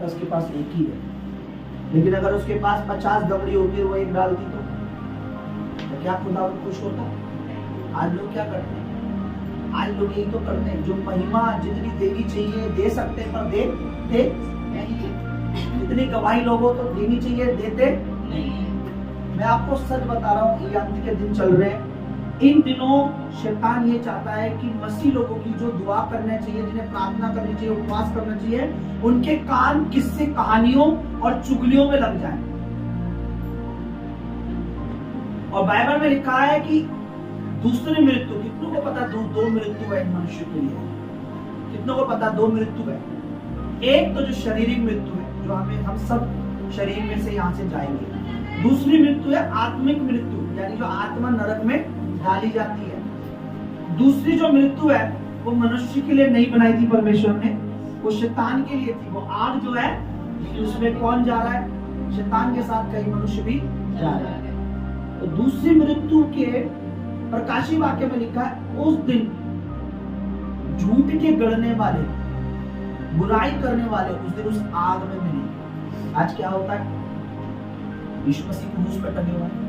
उसके पास एक ही है। लेकिन अगर उसके पास 50 दमड़ी होती और वो एक डालती तो क्या खुदा खुश होता? आज लोग क्या करते हैं? आज लोग यही तो करते हैं, जो महिमा जितनी देनी चाहिए दे सकते हैं, पर देते नहीं। जितनी गवाही लोगों तो देनी चाहिए देते नहीं। मैं आपको सच बता रहा हूँ, ये अंत के दिन चल रहे हैं। इन दिनों शैतान ये चाहता है कि मसीह लोगों की जो दुआ करना चाहिए, जिन्हें प्रार्थना करनी चाहिए, उपवास करना चाहिए, उनके कान किस्से कहानियों और चुगलियों में लग जाएं। और बाइबल में लिखा है कि दूसरी मृत्यु, कितनों को पता दो मृत्यु है मनुष्य के लिए? कितनों को पता दो मृत्यु है? एक तो जो शारीरिक मृत्यु है, जो हम सब शरीर में से यहाँ से जाएंगे। दूसरी मृत्यु है आत्मिक मृत्यु, यानी जो आत्मा नरक में डाली जाती है। दूसरी जो मृत्यु है वो मनुष्य के लिए नहीं बनाई थी परमेश्वर ने, वो शैतान के लिए थी। वो आग जो है उसमें कौन जा रहा है? शैतान के साथ कई मनुष्य भी जा रहा है। तो दूसरी मृत्यु के प्रकाशी वाक्य में लिखा है, उस दिन झूठ के गढ़ने वाले, बुराई करने वाले उस दिन उस आग में मिलेंगे। आज क्या होता है? यीशु मसीह क्रूस पे टंगे हुए हैं।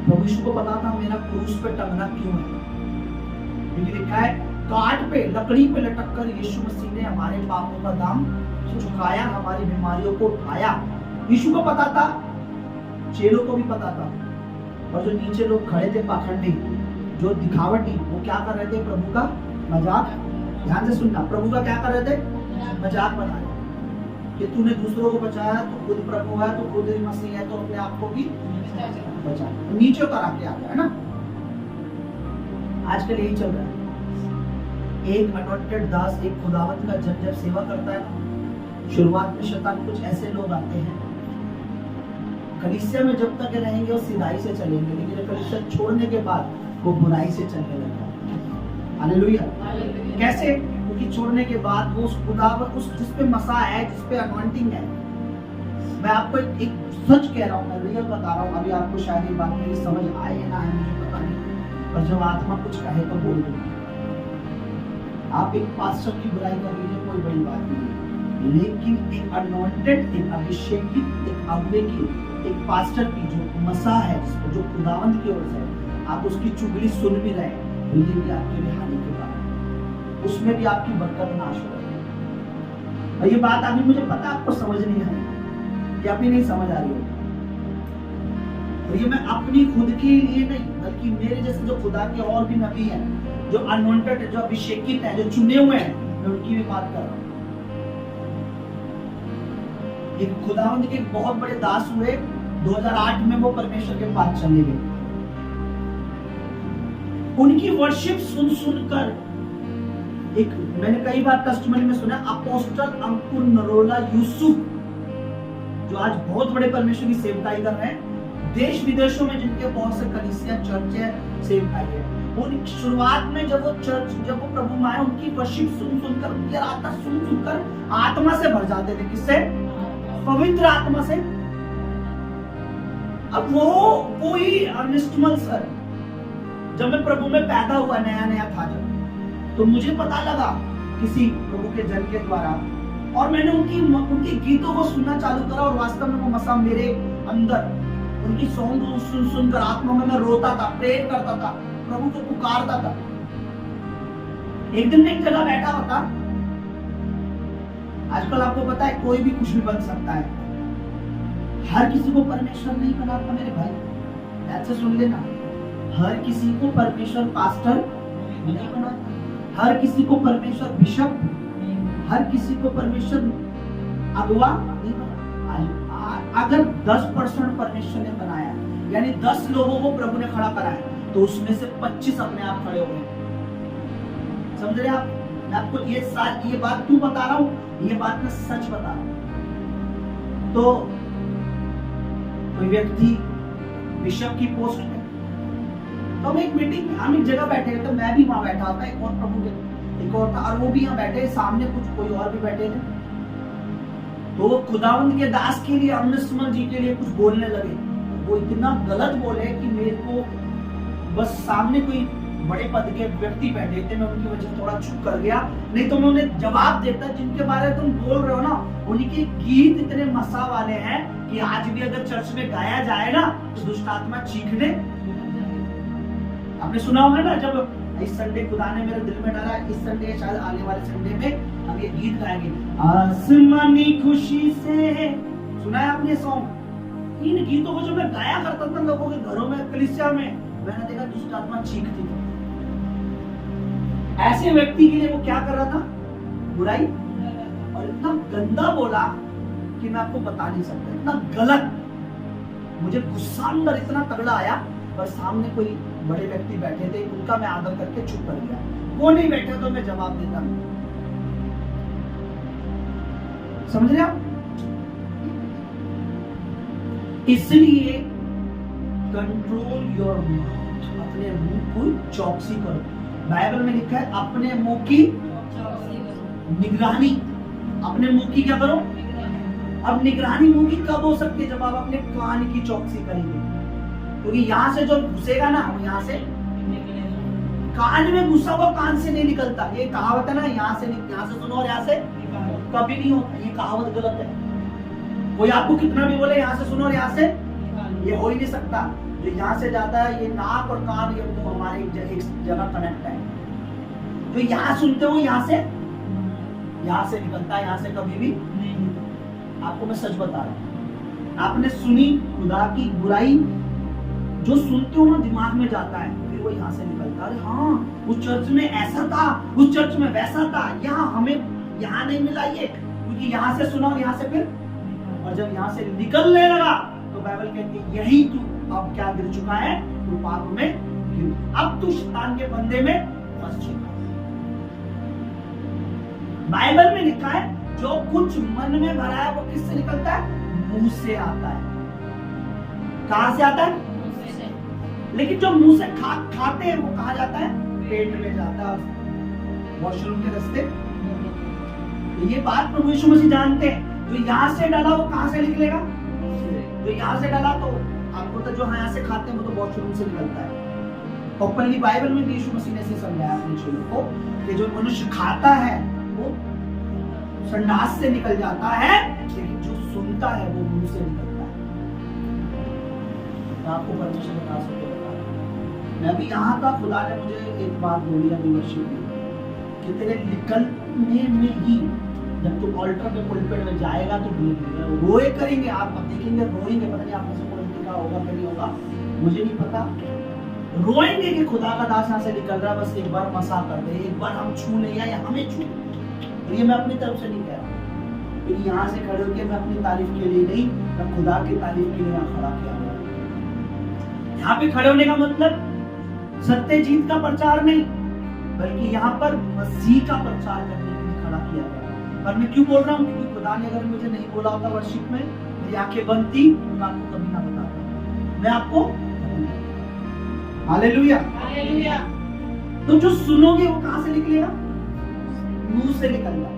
प्रभु यीशु को पता था मेरा क्रूस पे टंगना क्यों है, क्योंकि लिखा है काट पे लकड़ी पे लटक कर यीशु मसीह ने हमारे पापों का दाम चुकाया, हमारी बीमारियों को उठाया। यीशु को पता था, चेलों को भी पता था। और जो नीचे लोग खड़े थे पाखंडी, जो दिखावटी, वो क्या कर रहे थे? प्रभु का मजाक। ध्यान से सुनना, प्रभु का क्या कर रहे थे? मजाक बना रहे कि तूने दूसरों को बचाया तो खुद प्रभु है, तो खुद ही मसीह है, तो अपने आप को भी बचा। नीचे उतर आके आ गया है ना। आजकल यही चल रहा है। एक अनॉइंटेड दास, एक खुदावंत का जब सेवा करता है, शुरुआत में शैतान कुछ ऐसे लोग आते हैं, कलीसिया में जब तक रहेंगे वो सिधाई से चलेंगे, लेकिन कलीसिया छोड़ने के बाद वो बुराई से चलने लगता है। हालेलुया। कैसे? क्योंकि छोड़ने के बाद वो उस खुदावंत, उस जिस पे मसा है, जिस पे अनॉइंटिंग है। मैं आपको एक सच कह रहा हूँ, मैं रियल बता रहा हूँ। अभी आपको शायद ये बात मेरी समझ आए ना आए मुझे पता नहीं, पर जब आत्मा कुछ कहे तो बोल दो। आप एक पास्टर की बुराई कर लीजिए, कोई बड़ी बात नहीं, लेकिन एक अनॉइंटेड, एक अभिषेकित, एक अविवेकी, एक पास्टर की जो मसा है, जो खुदावंत की ओर से, आप उसकी चुगली सुन भी रहे हैं, तो ये भी आपके लिए हानि की बात है, उसमें भी आपकी बरकत नाश हो रही है। और ये बात अभी मुझे पता आपको समझ नहीं आई, ये अभी नहीं समझ आ रही है। तो ये मैं अपनी खुद के लिए नहीं, बल्कि मेरे जैसे जो खुदा के और भी नबी हैं, जो अनॉइंटेड है, जो अभिषेकित है, जो चुने हुए हैं, मैं उनकी भी बात कर रहा हूँ। एक खुदावंत के बहुत बड़े दास हुए, 2008 में वो परमेश्वर के पास चले गए। उनकी वर्शिप सुन सुनकर, एक मैंने कई बार टेस्टिमनी में सुना, अपोस्टल अंकुर नरोला यूसुफ, जो आज बहुत बड़े परमेश्वर की सेवकाई कर रहे हैं, देश विदेशों में जिनके बहुत से कलीसिया, चर्च है, सेवकाई है। उनकी शुरुआत में जब वो प्रभु में आए, उनकी वर्शिप सुन सुनकर, उनकी आराधना सुन सुनकर आत्मा से भर जाते थे। किससे? पवित्र आत्मा से। अब वो कोई अनिस्टमल सर, जब मैं प्रभु में पैदा हुआ, नया नया था जब, तो मुझे पता लगा किसी प्रभु के जन के द्वारा, और मैंने उनकी गीतों को सुनना चालू करा, और वास्तव में वो मसा मेरे अंदर, उनकी सॉन्ग सुन सुनकर आत्मा में मैं रोता था, प्रेयर करता था, प्रभु को पुकारता था। एक दिन मैं एक जगह बैठा होता, आजकल आपको पता है कोई भी कुछ भी बन सकता है, हर किसी को परमेश्वर नहीं बनाता मेरे भाई, ऐसे सुन लेना, हर किसी को परमेश्वर पास्टर नहीं बनाता, हर किसी को परमेश्वर बिशप, हर किसी को परमेश्वर अगुवा नहीं बनाता। अगर 10% परमेश्वर ने बनाया, यानी 10 लोगों को प्रभु ने खड़ा कराया, तो उसमें से 25 अपने आप खड़े हो गए। समझ रहे आप? मैं आपको ये बात क्यों बता रहा हूं? ये बात मैं सच बता रहा हूं। तो कोई व्यक्ति बिशप की पोस्ट में, तो हम एक मीटिंग में, हम एक जगह बैठे थे, मैं भी वहां बैठा था, एक और प्रभु के एक और था, और वो भी यहाँ बैठे, सामने कुछ कोई और भी बैठे थे। तो वो खुदावंत के दास के लिए, अमृतसमल जी के लिए कुछ बोलने लगे। वो इतना गलत बोले कि मेरे को बस सामने कोई बड़े पद के व्यक्ति बैठे थे, मैं उनकी वजह से थोड़ा चुप कर गया, नहीं तो मैं उन्हें जवाब देता। जिनके बारे में तुम बोल रहे हो ना, उनके गीत इतने मसा वाले हैं कि आज भी अगर चर्च में गाया जाए ना तो दुष्ट आत्मा चीखने। आपने सुना होगा ना, जब इस संडे खुदा ने मेरे दिल में डाला, इस संडे शायद आने वाले संडे में हम ये गीत गाएंगे, आसमानी खुशी से। सुना है आपने सॉन्ग? इन गीतों को जो मैं गाया करता था लोगों के घरों में, कलीसिया में, मैंने देखा दुष्ट आत्मा चीखती थी। ऐसे व्यक्ति के लिए वो क्या कर रहा था? बुराई, और इतना गंदा बोला कि मैं आपको बता नहीं सकता, इतना गलत। मुझे गुस्सा अंदर इतना तगड़ा आया, पर सामने कोई बड़े व्यक्ति बैठे थे, उनका मैं आदर करके चुप कर गया। वो नहीं बैठे तो मैं जवाब देता। समझ रहे आप? इसलिए कंट्रोल योर माउथ, अपने मुंह को चौकसी करो। बाइबल में लिखा है अपने मुंह की निगरानी। अपने मुंह की क्या करो? अब निगरानी मुंह की कब हो सकती है? जब आप अपने कान की चौकसी करेंगे, क्योंकि यहाँ से जो घुसेगा ना, वो यहाँ से कान में घुसा हुआ कान से नहीं निकलता। ये कहावत है ना, यहाँ से सुनो और यहाँ से कभी नहीं होता। ये कहावत गलत है। कोई आपको कितना भी बोले यहाँ से सुनो और यहाँ से, ये हो ही नहीं सकता। जो यहाँ से जाता है, ये नाक और कान, ये मुंह हमारे एक जगह कनेक्ट है। जो यहाँ सुनते हो यहाँ से निकलता है, यहाँ से कभी भी नहीं। आपको मैं सच बता रहा हूँ, आपने सुनी खुदा की बुराई, जो सुनते हो ना दिमाग में जाता है, फिर वो यहाँ से निकलता है। हाँ, उस चर्च में ऐसा था, उस चर्च में वैसा था, यहाँ हमें यहाँ नहीं मिला ये, क्योंकि यहाँ से सुना और यहाँ से फिर, और जब यहाँ से निकलने लगा तो बाइबल कहती है यही तू अब क्या गिर चुका है? तू पाप में गिर, अब तू शैतान के बंधे में फंस चुका है। बाइबल में लिखा है जो कुछ मन में भरा है वो किससे निकलता है? मुंह से आता है। कहां से आता है? लेकिन जो मुंह से खाते हैं वो कहां जाता है? पेट में जाता है, वॉशरूम के रास्ते। ये बात प्रभु यीशु मसीह जानते हैं। जो यहाँ से डाला वो कहां से निकलेगा? जो यहाँ से डाला तो आपको तो जो यहाँ से खाते हैं वो तो वॉशरूम से निकलता है। ओपनली बाइबल में यीशु मसीह ने ऐसे समझाया अपने चेलों को कि जो मनुष्य खाता है वो संडास से निकल जाता है, लेकिन जो सुनता है वो मुंह से निकलता है। आपको परमेश्वर बता सकते हैं। मैं भी यहाँ था, खुदा ने मुझे एक बात बोली अभी वर्षिप में कि तेरे निकलने में ही, जब तू ऑल्टर पे पुलपिट में जाएगा तो रोए करेंगे, आप देखेंगे रोएंगे। पता नहीं आप में से कोई देखा होगा कि नहीं होगा, मुझे नहीं पता। रोएंगे कि खुदा का दास यहाँ से निकल रहा, बस एक बार मसा कर दे, एक बार हम छू ले या हमें छू। तो ये मैं अपनी तरफ से नहीं कह रहा, क्योंकि यहाँ से खड़े होकर मैं अपनी तारीफ के लिए नहीं, मैं खुदा की तारीफ के लिए यहाँ खड़ा किया। यहाँ पे खड़े होने का मतलब सत्य जीत का प्रचार नहीं, बल्कि यहाँ पर मसीह का प्रचार करने के लिए खड़ा किया गया। पर मैं क्यों बोल रहा हूँ? क्योंकि खुदा ने अगर मुझे नहीं बोला होता वर्शिप में, मेरी आंखें बंद थी, तो मैं आपको कभी ना बताता। मैं आपको हालेलुया। हालेलुया। तो जो सुनोगे वो कहां से निकलेगा? मुंह से निकलेगा।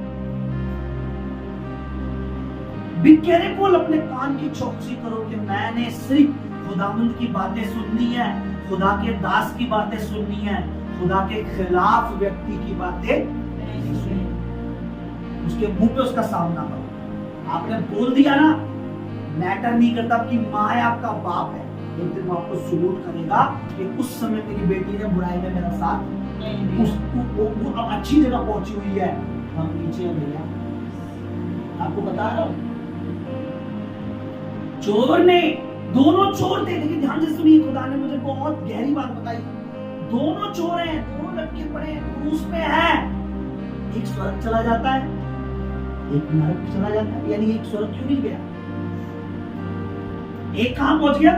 बी केयरफुल, अपने कान की चौकसी करो कि मैंने सिर्फ खुदावंद की बातें सुननी है, खुदा के दास की बातें सुननी है, खुदा के खिलाफ व्यक्ति की बातें नहीं सुननी। उसके मुंह पे उसका सामना करो। आपने बोल दिया ना, मैटर नहीं करता आपकी माँ है, आपका बाप है, एक दिन वो आपको सलूट करेगा कि उस समय मेरी बेटी ने बुराई में मेरा साथ, वो अब अच्छी जगह पहुंची हुई है, हम नीचे हैं भैया। आपको बता रहा हूं, चोर ने, दोनों चोर थे, लेकिन ध्यान से सुनिए, खुदा ने मुझे बहुत गहरी बात बताई। दोनों चोर हैं, दोनों लटके पड़े हैं, क्रूस पे है। एक स्वर्ग चला जाता है, एक नरक चला जाता है। यानी एक स्वर्ग क्यों नहीं गया? एक कहां पहुंच गया?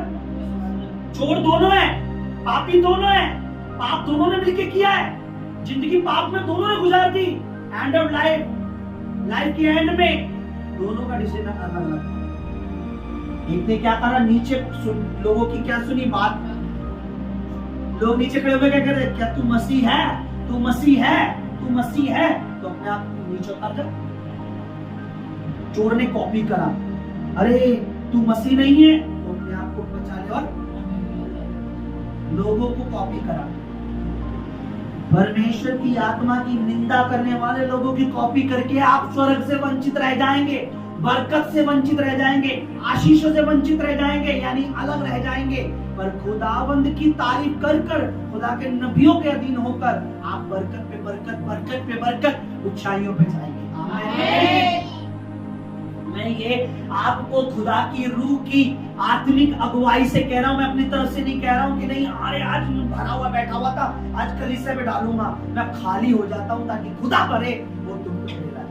चोर दोनों है, पापी दोनों है, पाप दोनों ने मिलकर किया है, जिंदगी पाप में दोनों ने गुजार दी। एंड ऑफ लाइफ के एंड में दोनों का डिसीजन अलग अलग। एक ने क्या करा? नीचे लोगों की क्या सुनी बात? लोग नीचे खड़े हुए क्या कह रहे? क्या तू मसीह है? तू मसीह है? तू मसीह है? तो अपने आप नीचे उतर जा। चोर ने कॉपी करा, अरे तू मसीह नहीं है, तो अपने आप को बचा ले और लोगों को कॉपी करा। परमेश्वर की आत्मा की निंदा करने वाले लोगों की कॉपी करके आप स्वर्ग से वंचित रह जाएंगे, बरकत से वंचित रह जाएंगे, आशीषों से वंचित रह जाएंगे, यानी अलग रह जाएंगे। पर खुदावंद की तारीफ कर कर, खुदा के नबियों के अधीन होकर आप बरकत पे बरकत, बरकत पे बरकत, ऊंचाइयों पे जाएंगे। आमीन। मैं ये आपको खुदा की रूह की आत्मिक अगुवाई से कह रहा हूं, मैं अपनी तरफ से नहीं कह रहा हूं कि नहीं अरे आज भरा हुआ बैठा हुआ था, आज कलीसिया में डालूंगा। मैं खाली हो जाता हूं ताकि खुदा भरे, वो तुमको देता है।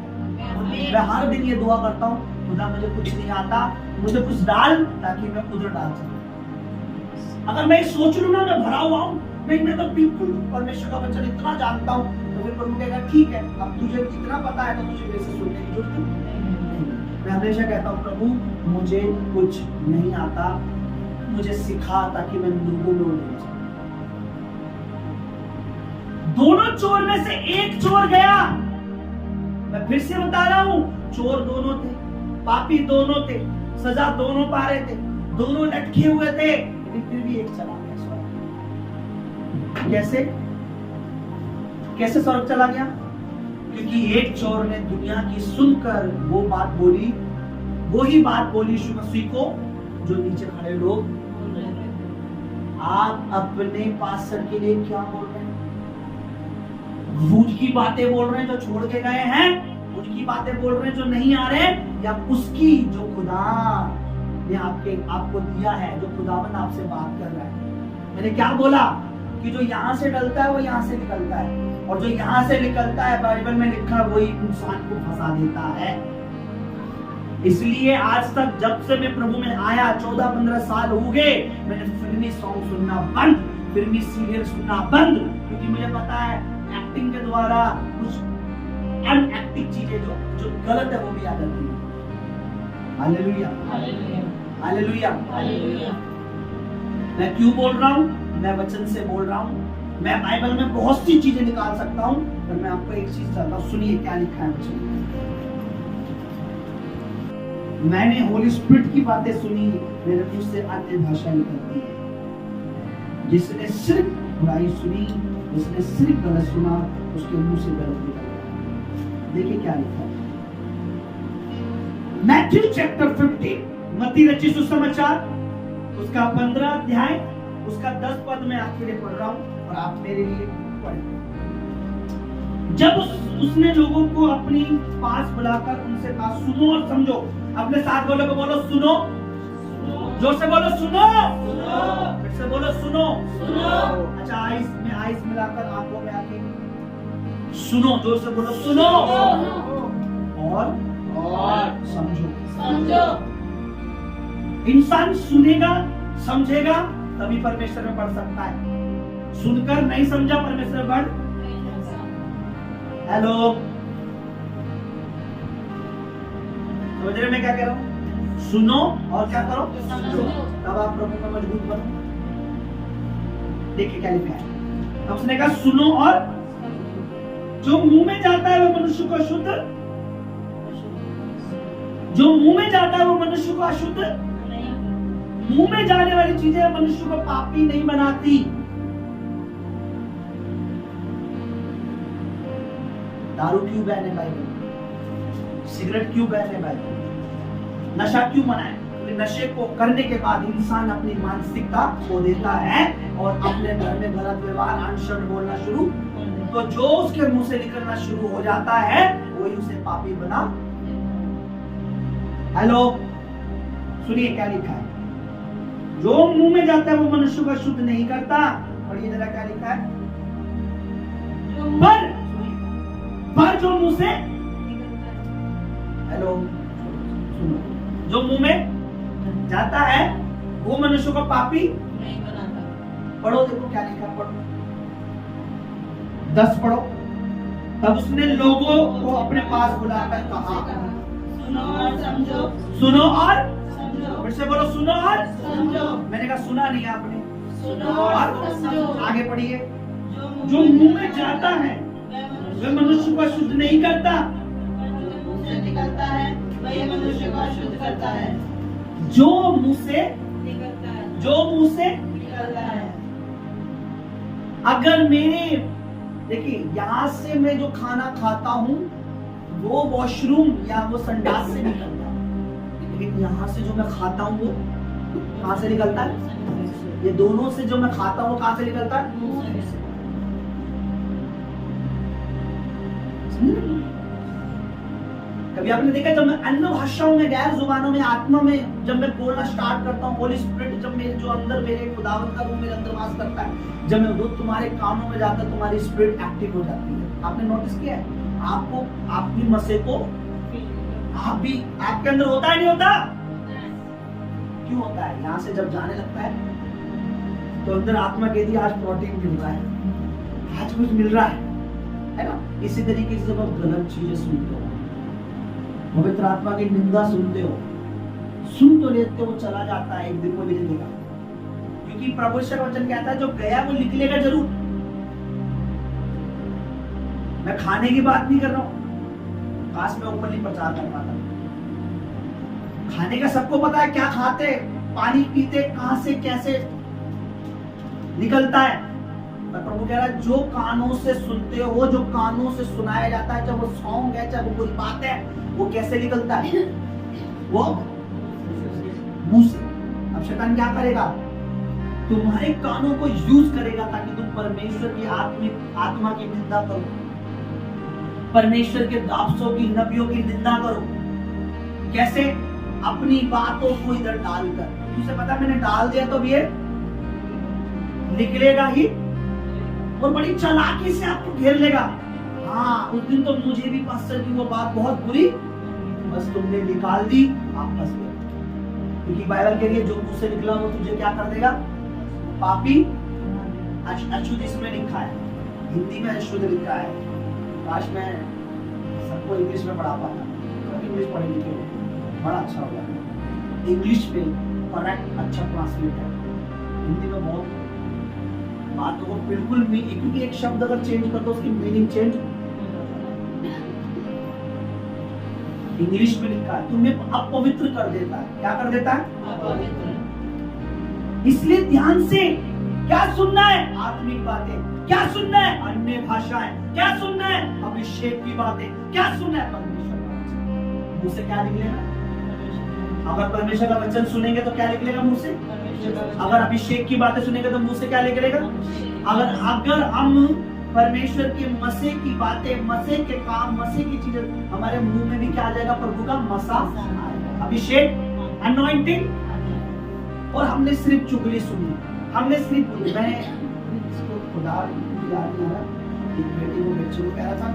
मैं हर दिन ये दुआ करता हूं, खुदा मुझे कुछ नहीं आता, मुझे कुछ डाल ताकि मैं उधर डाल सकूं। अगर मैं सोच लूं ना मैं भरा हुआ हूं, नहीं मैं तो बिल्कुल परमेश्वर का वचन इतना जानता हूं, तो फिर प्रभु कहेगा ठीक है, अब तुझे इतना पता है तो तुझे वैसे सुनने की जरूरत नहीं। मैं हमेशा कहता हूं प्रभु मुझे कुछ नहीं आता, मुझे सिखा ताकि मैं लोगों में उलझ जाऊं। दोनों चोर में से एक चोर गया। मैं फिर से बता रहा हूं, चोर दोनों थे, पापी दोनों थे, सजा दोनों पा रहे थे, दोनों लटके हुए थे, लेकिन फिर भी एक चला गया स्वर्ग। कैसे कैसे स्वर्ग चला गया? क्योंकि एक चोर ने दुनिया की सुनकर वो बात बोली, वही बात बोली यीशु मसीह को जो नीचे खड़े लोग। आप अपने पास्टर के लिए क्या बोल रहे हैं? उनकी बातें बोल रहे हैं जो छोड़ के गए हैं, उनकी बातें बोल रहे हैं जो नहीं आ रहे, या उसकी जो खुदा ने आपको दिया है, जो खुदावंद आपसे बात कर रहा है। मैंने क्या बोला कि जो यहां से डलता है वो यहां से निकलता है, और जो यहां से निकलता है बाइबल में लिखा वही इंसान को फंसा देता है। इसलिए आज तक जब से मैं प्रभु में आया 14-15 साल हो गए, मैंने फिल्मी सॉन्ग सुनना बंद, फिल्मी सीरियल सुनना बंद, क्योंकि मुझे पता है एक्टिंग के द्वारा कुछ अनएक्टिंग चीजें जो गलत है वो भी आ जाती है। Hallelujah, hallelujah, hallelujah. मैं क्यों बोल रहा हूँ? मैं वचन से बोल रहा हूँ। मैं बाइबल में बहुत सी चीजें निकाल सकता हूँ, पर मैं आपको एक चीज बताता हूँ, सुनिए क्या लिखा है वचन में। मैंने होली स्पिरिट की बातें सुनी, मेरे मुंह से अन्य भाषा निकलती है। जिसने सिर्फ बुराई सुनी, जिसने सिर्फ गलत सुना, उसके मुंह से गलत निकलता है। देखिए क्या लिखा है, मैथ्यू चैप्टर 50, मत्ती रचित सुसमाचार, उसका 15 अध्याय, उसका 10 पद में आपके लिए पढ़ रहा हूं और आप मेरे लिए पढ़ें। जब उसने लोगों को अपनी पास बुलाकर उनसे कहा, सुनो और समझो। अपने साथ बोलो, बोलो सुनो, जोर से बोलो सुनो, फिर से बोलो सुनो। अच्छा आइस में आइस मिलाकर आंखों में आके सुनो, जोर से बोलो सुनो, और समझो। इंसान सुनेगा, समझेगा, तभी परमेश्वर में बढ़ सकता है। सुनकर नहीं समझा, परमेश्वर में बढ़। हेलो, समझ रहे मैं क्या कह रहा हूं? सुनो और क्या करो, समझो, तब आप प्रभु में मजबूत बनो। देखिए क्या लिखा है, अब उसने कहा सुनो और जो मुंह में जाता है वो मनुष्य को अशुद्ध, जो मुंह में जाता है वो मनुष्य को अशुद्ध, मुंह में जाने वाली चीजें मनुष्य को पापी नहीं बनाती। दारू क्यों बैन है बाइबल? सिगरेट क्यों बैन है बाइबल? नशा क्यों मना है? नशे को करने के बाद इंसान अपनी मानसिकता खो देता है और अपने घर में गलत व्यवहार, अनशन बोलना शुरू, तो जो उसके मुंह से निकलना शुरू हो जाता है वही उसे पापी बना। हेलो, सुनिए क्या लिखा है, जो मुंह में जाता है वो मनुष्य को शुद्ध नहीं करता। और ये जरा क्या लिखा है, पर जो मुंह से, हेलो सुनो, जो मुंह में जाता है वो मनुष्य को पापी नहीं बनाता। पढ़ो, देखो क्या लिखा, पढ़ो 10 पढ़ो। तब उसने लोगों को अपने पास बुलाकर कहा, सुनो और समझो, सुनो और समझो। फिर से बोलो सुनो और समझो। मैंने कहा सुना नहीं आपने, सुनो और समझो। आगे पढ़िए, जो मुंह में जाता है वह मनुष्य को अशुद्ध नहीं करता, मुंह से निकलता है वही मनुष्य को अशुद्ध करता है। जो मुंह से निकलता है, जो मुंह से निकलता है। अगर मेरे देखिए यहाँ से मैं जो खाना खाता हूँ वो वॉशरूम या वो संडास से निकलता है, लेकिन यहाँ से जो मैं खाता हूँ वो कहाँ से निकलता है? ये दोनों से जो मैं खाता हूँ वो कहाँ से निकलता है? कभी आपने देखा जब मैं अन्य भाषाओं में, गैर जुबानों में, आत्मा में जब मैं बोलना स्टार्ट करता हूँ, होली स्पिरिट जब मेरे जो अंदर मेरे खुदावंत का रूह मेरे अंदर वास करता है, जब मैं वो तुम्हारे कानों में जाता है तुम्हारी स्पिरिट एक्टिव हो जाती है। आपने नोटिस किया है? आपको आपकी मसे को आप भी आपके अंदर होता है नहीं होता? क्यों होता है? यहाँ से जब जाने लगता है तो अंदर आत्मा कहती है आज प्रोटीन मिल रहा है, आज कुछ मिल रहा है ना? इसी तरीके से जब आप गलत चीजें सुनते हो, पवित्र आत्मा की निंदा सुनते हो, सुन तो लेते हो, चला जाता है, एक दिन वो भी निकलेगा, क्योंकि प्रभु का वचन कहता है जो गया वो निकलेगा जरूर। मैं खाने की बात नहीं कर रहा हूं, खास में ओपनली प्रचार कर पाता। खाने का सबको पता है क्या खाते, पानी पीते, कहां से कैसे निकलता है। पर प्रभु कह रहा है जो कानों से सुनते हो, जो कानों से सुनाया जाता है, चाहे वो सॉन्ग है चाहे वो कोई बात है, वो कैसे निकलता है? वो मुंह से। अब शैतान क्या करेगा? तुम्हारे कानों को यूज करेगा ताकि तुम परमेश्वर की आत्मा की निंदा करो, परमेश्वर के दासों की, नबियों की निंदा करो। कैसे? अपनी बातों को इधर डालकर। तुझे पता मैंने डाल दिया तो ये निकलेगा ही, और बड़ी चालाकी से आपको घेर लेगा। हाँ, उस दिन तो मुझे भी पास्टर की वो बात बहुत बुरी, बस तुमने निकाल दी, आप फंस गए। क्योंकि बाइबल के लिए जो मुंह से निकला वो तुझे क्या कर देगा? पापी, अशुद्ध इसमें लिखा है, हिंदी में अशुद्ध लिखा है। काश मैं सबको इंग्लिश में पढ़ा पाता, इंग्लिश पढ़े लिखे बड़ा अच्छा होगा। इंग्लिश में करेक्ट अच्छा ट्रांसलेट है, हिंदी में बहुत बातों को बिल्कुल भी, क्योंकि एक शब्द अगर चेंज कर दो उसकी मीनिंग चेंज। इंग्लिश में लिखा है तुम्हें अपवित्र कर देता है। क्या कर देता है? अपवित्र। इसलिए ध्यान से क्या सुनना है? आत्मिक बातें। क्या सुनना है? अन्य भाषाएं। क्या सुनना है? अभिषेक की बातें। क्या सुनना है? परमेश्वर का वचन। मुंह से क्या निकलेगा? अगर परमेश्वर का वचन सुनेंगे तो क्या निकलेगा मुंह से? अगर अभिषेक की बातें सुनेंगे तो मुंह से क्या निकलेगा? अगर हम परमेश्वर के मसे की बातें, मसे के काम, मसे की चीजें, हमारे मुंह में भी क्या आ जाएगा? प्रभु का मसा, अभिषेक, अनॉइंटिंग। और हमने सिर्फ चुगली सुनी, हमने सिर्फ, मैं इसको खुदा याद नहीं आ रहा, एक बेटी को बच्चे को कह रहा था,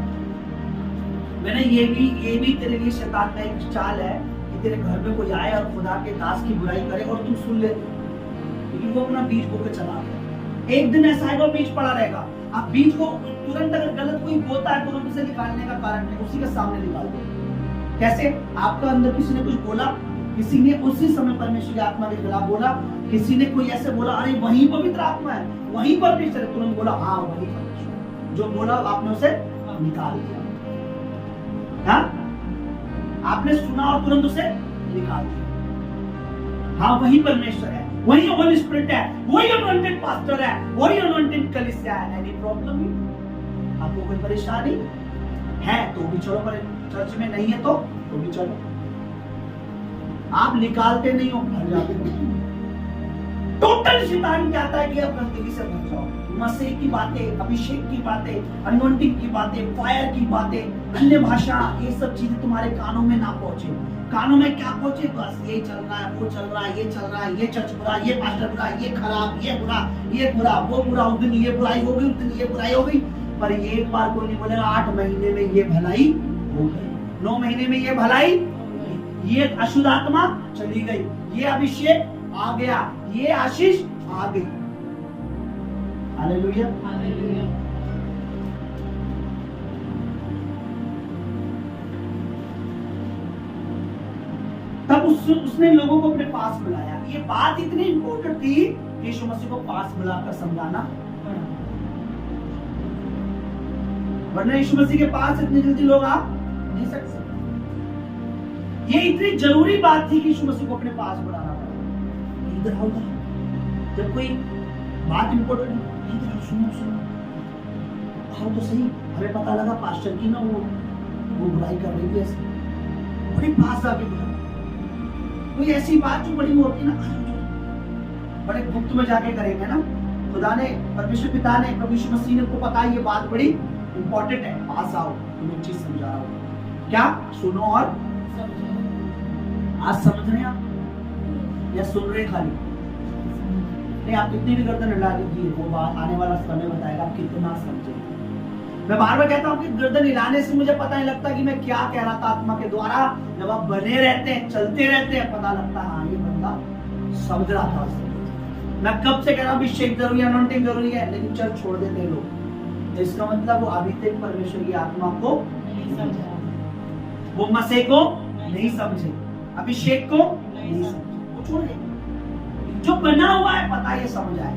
मैंने ये भी तेरे लिए शैतान का एक चाल है कि तेरे घर में कोई आए और खुदा के दास की बुराई करे और तुम सुन ले, क्योंकि वो अपना बीज बो के चला गया। एक दिन ऐसा आएगा बीज पड़ा रहेगा, आप बीज को तुरंत अगर गलत कोई बोता है तुरंत उसे निकालने का कारण नहीं, उसी के सामने निकाल दो। कैसे? आपका अंदर किसी ने कुछ बोला, किसी ने उसी समय परमेश्वर की आत्मा के खिलाफ बोला, किसी ने कोई ऐसे बोला अरे वही पवित्र आत्मा है, वही परमेश्वर है, तुरंत बोला हाँ वही परमेश्वर, जो बोला आपने उसे निकाल दिया। हाँ, आपने सुना और तुरंत उसे निकाल दिया। हाँ वही परमेश्वर है, वही होली स्पिरिट है, वही अनॉइंटेड पास्टर है, वही अनॉइंटेड कलीसिया है। Any problem? आपको कोई परेशानी है तो भी चलो, पर चर्च में नहीं है तो भी चलो। आप निकालते नहीं हो, भर जाते हो। टोटल शैतान कहता है कि आप गंदगी से भर जाओ। मसीह की बातें, अभिषेक की बातें, अनॉइंटिंग की बातें, फायर की बातें, अन्य भाषा, ये सब चीजें तुम्हारे कानों में ना पहुंचे। कानों में क्या पहुंचे? बस ये चल रहा है, वो चल रहा है, ये चल रहा है, ये चर्च बुरा, ये पास्टर बुरा, ये खराब, ये बुरा, ये बुरा, वो बुरा, उस दिन ये बुराई हो गई, उस दिन ये बुराई हो गई। पर एक बार कोई नहीं बोलेगा 8 महीने में ये भलाई हो गई, 9 महीने में ये भलाई, ये अशुद्ध आत्मा चली गई, ये अभिषेक आ गया, ये आशीष आ गई। Hallelujah, hallelujah. तब उसने लोगों को अपने पास बुलाया। ये बात इतनी इंपॉर्टेंट थी कि यीशु मसीह को पास बुलाकर समझाना, वरना यीशु मसीह के पास इतनी जल्दी लोग आ नहीं सकते। ये इतनी जरूरी बात थी कि यीशु मसीह को अपने पास बुलाना पड़ा। इधर आओ, जब कोई बात इंपॉर्टेंट, इधर सुनो सुनो, आओ तो सही, हमें पता लगा पास्टर की ना वो बुराई कर रही थी ऐसे, बड़ी पास आके बुरा, कोई ऐसी बात जो बड़ी होती ना बड़े गुप्त में जाके करेंगे ना, खुदा ने, परमेश्वर पिता ने, प्रभु यीशु मसीह ने को पता है ये बात बड़ी इंपॉर्टेंट है, पास आओ तुम्हें एक चीज समझा रहा हूँ, क्या सुनो और आज समझ रहे हैं आप या सुन रहे खाली? नहीं, आप कितनी भी गर्दन हिला लीजिए, वो बात आने वाला समय बताएगा आप कितना समझे। मैं बार बार कहता हूँ कि गर्दन हिलाने से मुझे पता नहीं लगता कि मैं क्या कह रहा था आत्मा के द्वारा, जब आप बने रहते हैं, चलते रहते हैं, पता लगता है हाँ ये बंदा समझ रहा था। मैं कब से कह रहा हूँ अभिषेक जरूरी है, अनॉइंटिंग जरूरी है, लेकिन चल छोड़ देते हैं लोग, इसका मतलब वो अभी तक परमेश्वर की आत्मा को नहीं समझा, वो मसीह को नहीं समझे, अभिषेक को नहीं समझे, वो छोड़ दे। जो बना हुआ है पता ये समझ आए,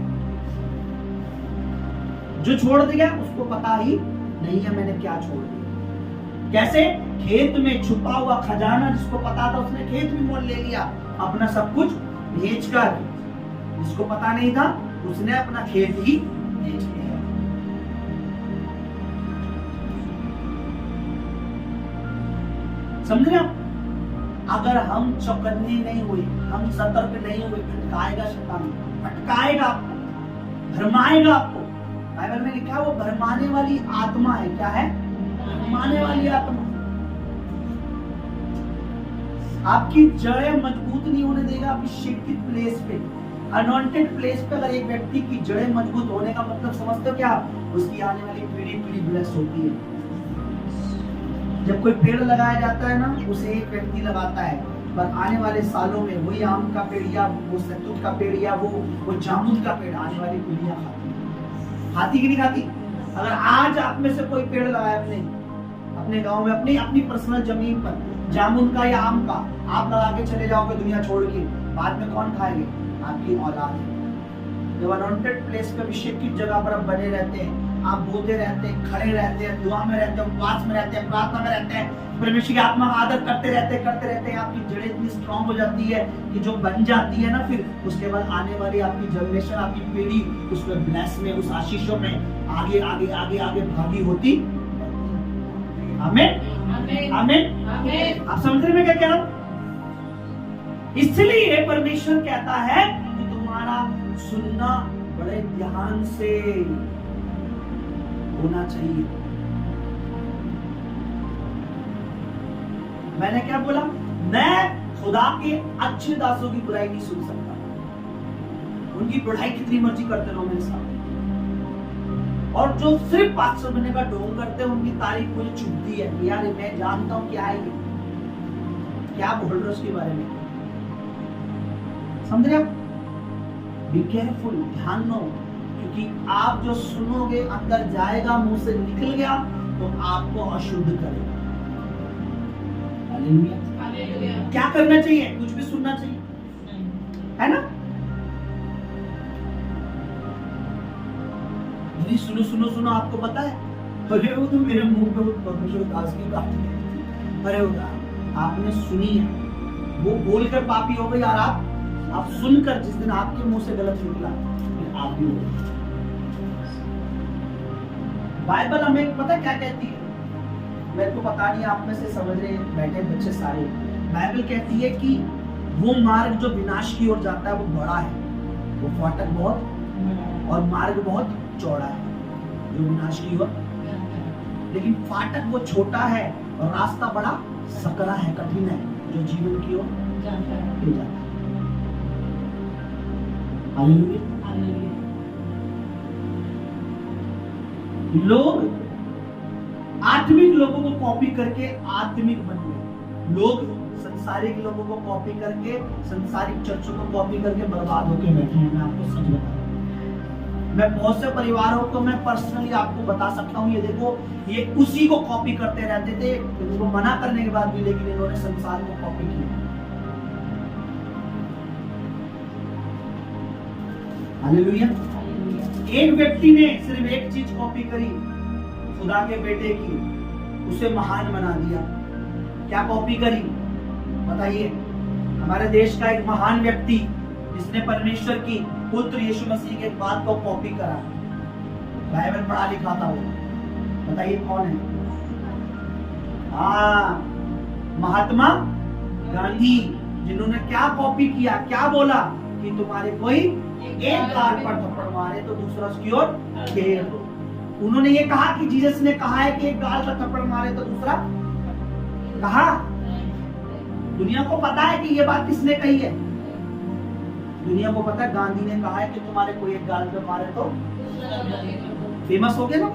जो छोड़ दिया उसको पता ही नहीं है मैंने क्या छोड़ दिया। कैसे? खेत में छुपा हुआ खजाना जिसको पता था उसने खेत भी मोल ले लिया, अपना सब कुछ बेचकर, जिसको पता नहीं था उसने अपना खेत ही बेच लिया। समझ रहे आप? अगर हम चौकन्ने नहीं हुए, हम सतर्क नहीं हुए, भटकाएगा शैतान, भटकाएगा आपको, भरमाएगा आपको। बाइबल में लिखा है वो भरमाने वाली आत्मा है। क्या है? भरमाने वाली आत्मा। आपकी जड़ें मजबूत नहीं होने देगा। अभिषेकित प्लेस पे, अनॉइंटेड प्लेस पे अगर एक व्यक्ति की जड़ें मजबूत होने का मतलब समझते हो क्या? उसकी आने वाली पीढ़ी ब्लेस होती है। जब कोई पेड़ लगाया जाता है ना, उसे एक व्यक्ति लगाता है, पर आने वाले सालों में वही आम का पेड़ या वो सतूत का पेड़ या वो जामुन का पेड़ आने वाली पीढ़ियां खाती कि नहीं खाती? अगर आज आप में से कोई पेड़ लगाया अपने गांव में, अपनी पर्सनल जमीन पर, जामुन का या आम का, आप लगा के चले जाओगे दुनिया छोड़ के, बाद में कौन खाएंगे? आपकी औलाद। जब अनॉइंटेड प्लेस पे, अभिषेक की जगह पर आप बने रहते हैं, आप बोलते रहते हैं, खड़े रहते हैं, दुआ में रहते हैं, उपवास में रहते हैं, प्रार्थना में रहते हैं, परमेश्वर की आत्मा का आदर करते रहते हैं, आपकी जड़ें इतनी स्ट्रांग हो जाती है कि जो बन जाती है ना, फिर उसके बाद आने वाली आपकी जनरेशन, आपकी पीढ़ी उसमें ब्लेस में, उस आशीषों में आगे आगे आगे आगे भागी होती। आमीन आमीन। आप समझ रहे मैं क्या कह रहा हूं? इसलिए परमेश्वर कहता है कि तुम्हारा सुनना बड़े ध्यान से होना चाहिए। मैंने क्या बोला? मैं खुदा के अच्छे दासों की बुराई नहीं सुन सकता। उनकी बुराई कितनी मर्जी करते रहो मेरे साथ, और जो सिर्फ 500 बनने का ढोंग करते हैं उनकी तारीफ मुझे चुभती है। यार मैं जानता हूं क्या है ये, क्या बोल रहे हो उसके बारे में। समझ रहे आप? बी केयरफुल, ध्यान दो, क्योंकि आप जो सुनोगे अंदर जाएगा, मुंह से निकल गया तो आपको अशुद्ध करेगा। हालेलुया। क्या करना चाहिए? कुछ भी सुनना चाहिए, है ना? नहीं, सुनो सुनो सुनो, आपको पता है, अरे वो तो मेरे मुंह पे परमेश्वर दास की बात है, अरे आपने सुनी है, वो बोलकर पापी हो गई, और आप सुनकर जिस दिन आपके मुंह से गलत निकला फिर आप भी हो गए। बाइबल हमें पता क्या कहती है? मेरे को पता नहीं आप में से समझ रहे बैठे बच्चे सारे। बाइबल कहती है कि वो मार्ग जो विनाश की ओर जाता है वो बड़ा है, वो फाटक बहुत और मार्ग बहुत चौड़ा है जो विनाश की ओर, लेकिन फाटक वो छोटा है और रास्ता बड़ा सकरा है, कठिन है, जो जीवन की ओर जाता है। हालेलुया। लोग आत्मिक लोगों को कॉपी करके आत्मिक बन गए। लोग संसारिक लोगों को कॉपी करके, संसारिक चर्चों को कॉपी करके बर्बाद होके बैठे हैं। मैं आपको सच बता रहा हूं, मैं बहुत से परिवारों को मैं पर्सनली आपको बता सकता हूं, ये देखो, ये उसी को कॉपी करते रहते थे, उनको मना करने के बाद भी, लेकिन इन्होंने संसार को कॉपी किया। हालेलुया। एक व्यक्ति ने सिर्फ एक चीज कॉपी करी, खुदा के बेटे की, उसे महान बना दिया। क्या कॉपी करी बताइए? हमारे देश का एक महान व्यक्ति जिसने परमेश्वर की पुत्र यीशु मसीह के बात को कॉपी करा, बाइबल पढ़ा लिखा था वो, बताइए कौन है? हाँ, महात्मा गांधी, जिन्होंने क्या कॉपी किया, क्या बोला कि तुम्हारे कोई एक गाल पर थप्पड़ मारे तो दूसरा उसकी ओर फेर दो। उन्होंने ये कहा कि जीसस ने कहा है कि एक गाल पर थप्पड़ मारे तो दूसरा, कहा? दुनिया को पता है कि ये बात किसने कही है? दुनिया को पता है गांधी ने कहा है कि तुम्हारे कोई एक गाल पे मारे तो फेमस हो गए ना।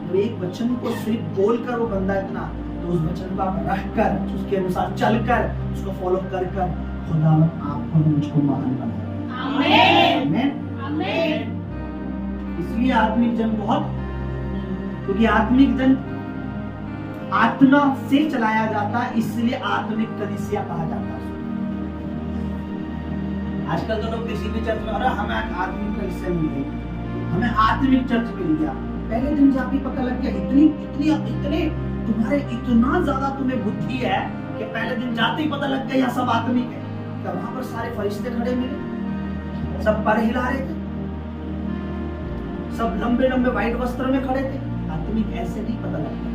तो एक वचन को सिर्फ बोलकर वो बंदा इतना, तो उस वचन को आप रखकर, उसके अनुसार चलकर, उसको फॉलो कर कर खुदावंद आपको मुझको महान बनाए। आमीन आमीन। इसलिए आत्मिक जन बहुत, क्योंकि आत्मिक जन आत्मा से चलाया जाता है, इसलिए आत्मिक कलीसिया कहा जाता है। आजकल तो लोग किसी भी चर्च में, अरे हमें आत्मिक कलीसिया मिल गई, हमें आत्मिक चर्च मिल गया। पहले दिन जाके पता लग गया इतनी इतनी इतने तुम्हारे इतना ज्यादा तुम्हें बुद्धि है कि पहले दिन जाते ही पता लग गया यह सब आत्मिक है। तो वहां पर सारे फरिश्ते खड़े मिले, सब पर हिला रहे थे, सब लंबे लंबे व्हाइट वस्त्र में खड़े थे। आत्मिक ऐसे नहीं पता लगता,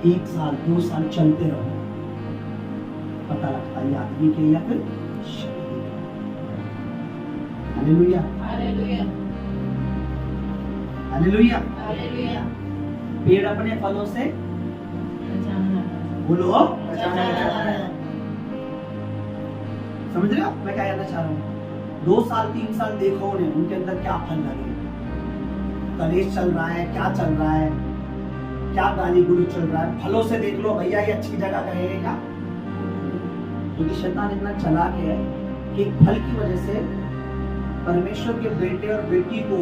1 साल 2 साल चलते रहो पता लगता है आत्मिक है या फिर शरीर। Hallelujah hallelujah hallelujah hallelujah. पेड़ अपने फलों से बोलो समझ रहे हो मैं क्या कहना चाह रहा हूँ? 2 साल 3 साल देखो उन्हें, उनके अंदर क्या फल लगे, कलेश चल रहा है, क्या चल रहा है, क्या गाली गुली चल रहा है। फलों से देख लो भैया ये अच्छी जगह कहेगा, क्योंकि शैतान इतना चालाक है कि फल की वजह से परमेश्वर के बेटे और बेटी को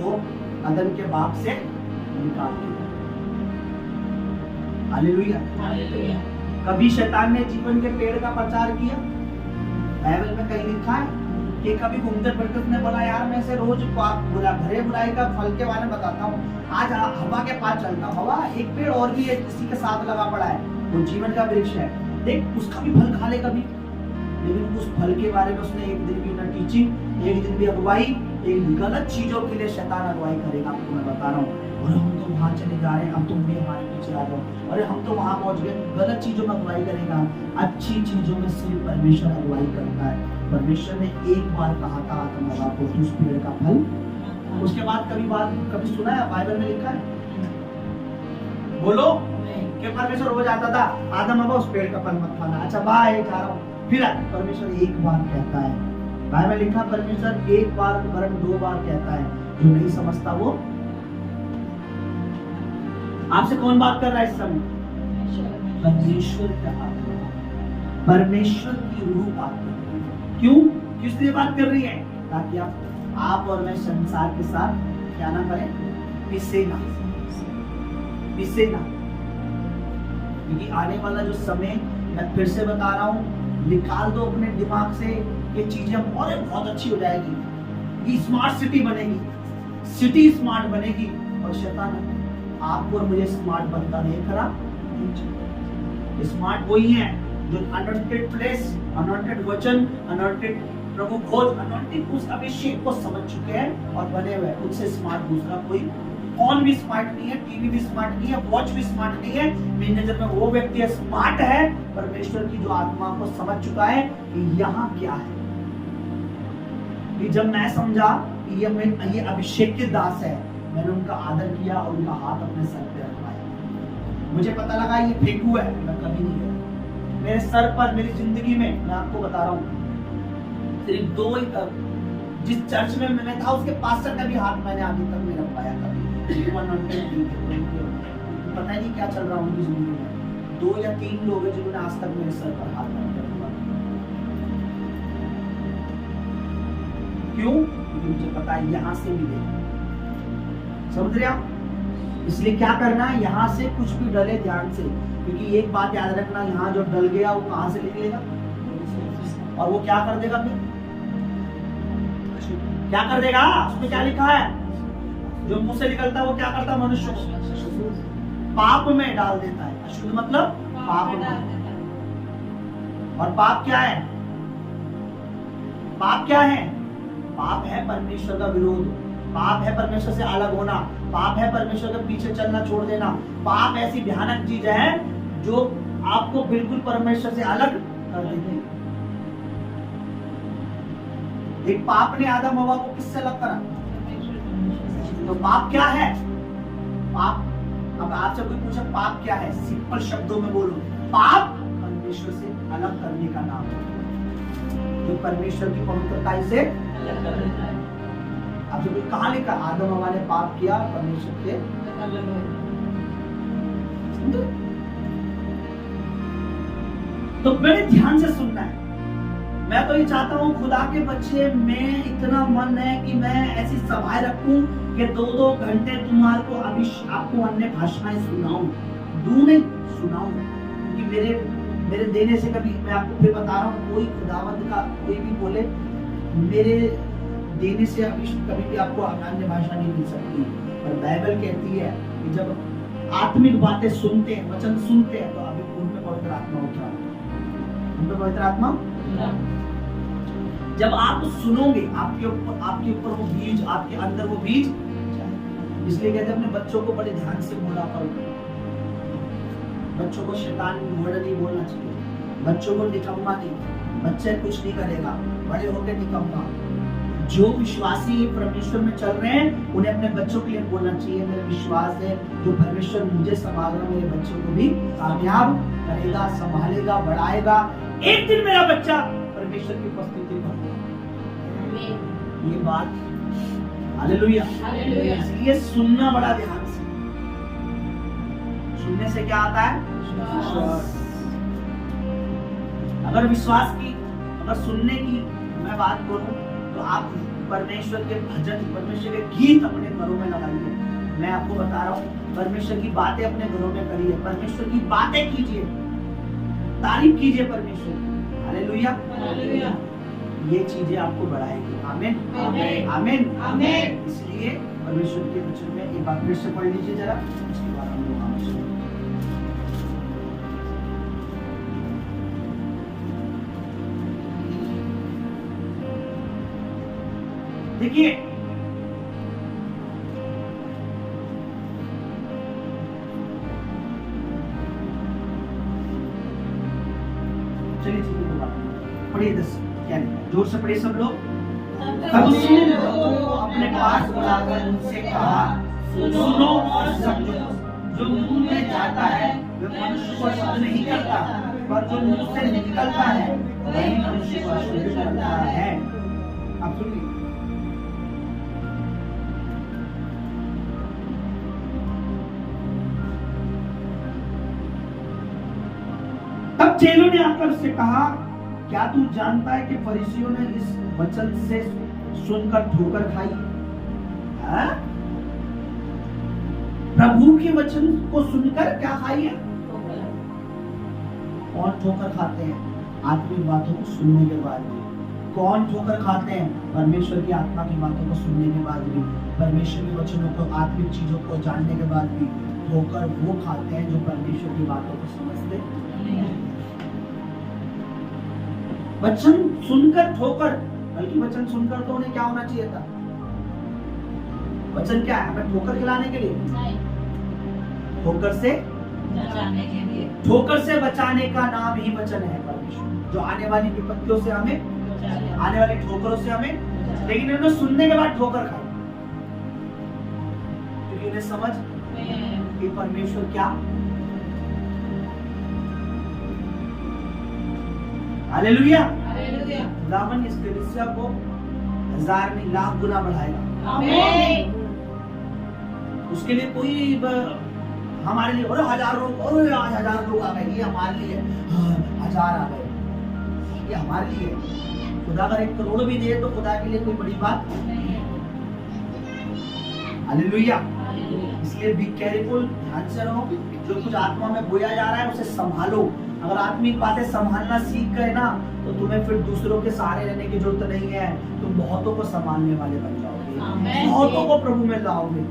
अदन के बाप से निकाल दिया। Hallelujah hallelujah. कभी शैतान ने जीवन के पेड़ का प्रचार किया? बाइबल में कहीं लिखा है कि कभी घूमते फिरते उसने बोला यार मैं से रोज भरे बुराई का फल के बारे में बताता हूँ, आज हवा के पास चलता हूँ। हवा एक पेड़ और भी है इसी के साथ लगा पड़ा है, वो जीवन का वृक्ष है, देख उसका भी फल खा ले कभी। लेकिन उस फल के बारे में उसने एक दिन भी ना टीचिंग, एक दिन भी अगुवाई, एक गलत चीजों के लिए शैतान अगुवाई करेगा। आपको मैं बता रहा हूँ, और हम तो वहां चले जा रहे हैं, अब तुम भी हमारे पीछे आ जाओ, अरे हम तो वहां पहुंच गए। गलत चीजों में अगुवाई करेगा, अच्छी चीजों में सिर्फ परमेश्वर अगुवाई करता है। परमेश्वर ने एक बार कहा था आदम हवा को उस पेड़ का फल, उसके बाद कभी सुना है बाइबल में लिखा है? बोलो कि परमेश्वर रोज आता था आदम हवा उस पेड़ का फल मत खाना, अच्छा बाय जा रहा हूँ। फिर परमेश्वर एक बार कहता है, बाइबल में लिखा परमेश्वर एक बार वरन 2 बार कहता है, जो नहीं समझता वो। आपसे कौन बात कर रहा है इस समय? परमेश्वर का आत्मा, परमेश्वर की रूह बात कर रही है। क्यों? किस लिए बात कर रही है? ताकि आप और मैं संसार के साथ क्या ना करें, पिसे ना। क्योंकि आने वाला जो समय, मैं फिर से बता रहा हूँ, निकाल दो अपने दिमाग से ये चीजें और बहुत अच्छी हो जाएगी, ये स्मार्ट सिटी बनेगी, सिटी स्मार्ट बनेगी। और शैतान आपको और मुझे स्मार्ट बनता नहीं करा। स्मार्ट वही है जो अनॉइंटेड प्लेस, अनॉइंटेड वचन, अनॉइंटेड प्रभु भोज, अनॉइंटेड उस अभिषेक को समझ चुके हैं और बने हुए। उनसे स्मार्ट दूसरा कोई, फोन भी स्मार्ट नहीं है, टीवी भी स्मार्ट नहीं है, वॉच भी स्मार्ट नहीं है। मेरी नजर में वो व्यक्ति स्मार्ट है परमेश्वर की जो आत्मा को समझ चुका है कि यहाँ क्या है। कि जब मैं समझा कि ये अभिषेक के दास है, मैंने उनका आदर किया और उनका हाथ अपने सर पे रखवाया। मुझे पता लगा ये फेंकू है, मैं कभी नहीं गया। मेरे सर पर, मेरी जिंदगी में, मैं आपको बता रहा हूँ, सिर्फ 2 ही, जिस चर्च में मैं था उसके पास्टर का भी हाथ मैंने अभी तक नहीं रखवाया कभी। पता नहीं क्या चल रहा है उनकी जिंदगी में। 2 या 3 लोग हैं जिन्होंने आज तक मेरे सर पर हाथ नहीं रखवाया। क्यों? क्योंकि मुझे पता है यहाँ से मिलेगा। समझ रहे आप? इसलिए क्या करना है, यहाँ से कुछ भी डले ध्यान से, क्योंकि एक बात याद रखना, यहाँ जो डल गया वो कहाँ से निकलेगा और वो क्या कर देगा? फिर क्या कर देगा? उसमें क्या लिखा है? जो मुंह से निकलता है वो क्या करता है? मनुष्य को पाप में डाल देता है। अशुद्ध मतलब पाप में। और पाप क्या है? पाप क्या है? पाप है परमेश्वर का विरोध। पाप है परमेश्वर से अलग होना, पाप है परमेश्वर के पीछे चलना छोड़ देना। पाप ऐसी भयानक चीज है जो आपको बिल्कुल परमेश्वर से अलग कर देती है। एक पाप ने आदम हवा को किससे अलग करा? तो पाप क्या है? पाप, अब आपसे कोई पूछे पाप क्या है, सिंपल शब्दों में बोलो, पाप परमेश्वर से अलग करने का नाम है, जो परमेश्वर की पवित्रता से अलग कर देता है। आपसे कोई कहां लिखा आदम हवा ने पाप किया परमेश्वर से अलग? तो बड़े ध्यान से सुनना है। मैं तो ये चाहता हूँ खुदा के बच्चे, मैं इतना मन है कि मैं ऐसी सभाएं रखूं कि 2-2 घंटे तुम्हारे को अभी आपको अन्य भाषाएं सुनाऊं, नहीं सुनाऊं, क्योंकि मेरे देने से कभी, मैं आपको फिर बता रहा हूँ, कोई खुदावंद का कोई भी बोले मेरे देने से अभी कभी भी आपको अन्य भाषा नहीं मिल सकती। पर बाइबल कहती है कि जब आत्मिक बातें सुनते हैं, वचन सुनते हैं, तो अभी उनमें पवित्र आत्मा उठा, उनमें पवित्र आत्मा। जब आप सुनोगे आपके ऊपर वो बीज, आपके अंदर वो बीज, इसलिए कहते हैं अपने बच्चों को बड़े ध्यान से बोला करो। बच्चों को शैतान वर्ड नहीं बोलना चाहिए, बच्चों को निकम्मा नहीं, बच्चे कुछ नहीं करेगा, बड़े होकर निकम्मा। जो विश्वासी परमेश्वर में चल रहे हैं उन्हें अपने बच्चों के लिए बोलना चाहिए, मेरा विश्वास है जो परमेश्वर मुझे संभाल रहा, मेरे बच्चों को भी कामयाब करेगा, संभालेगा, बढ़ाएगा। एक दिन मेरा बच्चा परमेश्वर की उपस्थिति में, ये बात हालेलुया। इसलिए सुनना बड़ा ध्यान से, सुनने से क्या आता है? अगर विश्वास की, अगर सुनने की मैं बात बोलूं तो आप परमेश्वर के भजन, परमेश्वर के गीत अपने घरों में लगाइए। मैं आपको बता रहा हूँ, परमेश्वर की बातें अपने घरों में करिए, परमेश्वर की बातें कीजिए, तारीफ कीजिए परमेश्वर की। हालेलुया। ये चीजें आपको बढ़ाएगी। आमीन, आमीन, आमीन। इसलिए परमेश्वर के वचन में एक बार फिर से पढ़ लीजिए जरा, उसके बाद हम लोग आगे चलेंगे। देखिए चलिए पढ़िए 10 क्या लिखा, जोर से पढ़िए सब लोग। तब उसने अपने पास बुलाकर उनसे कहा, सुनो और समझो, जो मुंह में जाता है वह मनुष्य को शुद्ध नहीं करता, पर जो मुंह से निकलता है वही मनुष्य को शुद्ध करता है। अब सुनिए, तब चेलों ने आकर उससे कहा, क्या तू जानता है कि फरीसियों ने इस वचन से सुनकर ठोकर खाई? प्रभु के वचन को सुनकर क्या खाई है? कौन ठोकर खाते हैं? आत्मिक बातों को सुनने के बाद भी। कौन ठोकर खाते हैं? परमेश्वर की आत्मा की बातों को सुनने के बाद भी, परमेश्वर के वचनों को, आत्मिक चीजों को जानने के बाद भी ठोकर वो खाते हैं जो परमेश्वर की बातों को समझते नहीं हैं। वचन सुनकर ठोकर, बल्कि वचन सुनकर तो उन्हें क्या होना चाहिए था? वचन क्या है? हमें ठोकर खिलाने के लिए? ठोकर से बचाने के लिए। ठोकर से बचाने का नाम ही वचन है परमेश्वर, जो आने वाली विपत्तियों से हमें, आने वाली ठोकरों से हमें। लेकिन इन्होंने सुनने के बाद ठोकर खाई, क्योंकि उन्हें समझ कि परमेश्वर क्या। हालेलुया। खुदावन इस कलीसिया को 1000 नहीं लाख गुना बढ़ाएगा। आमीन। उसके लिए कोई हमारे लिए 1000 लोग, और 1000 लोग आ गए, ये हमारे लिए 1000 आ गए, ये हमारे लिए। खुदा अगर 1 करोड़ भी दे तो खुदा के लिए कोई बड़ी बात नहीं है। हालेलुया। इसलिए बी केयरफुल, ध्यान से रहो, जो कुछ आत्मा में बोया जा रहा है उसे संभालो। अगर आत्मिक बातें संभालना सीख गए ना, तो तुम्हें फिर दूसरों के सहारे रहने की जरूरत नहीं है। तुम बहुतों को संभालने वाले बन जाओगे, बहुतों को प्रभु में लाओगे।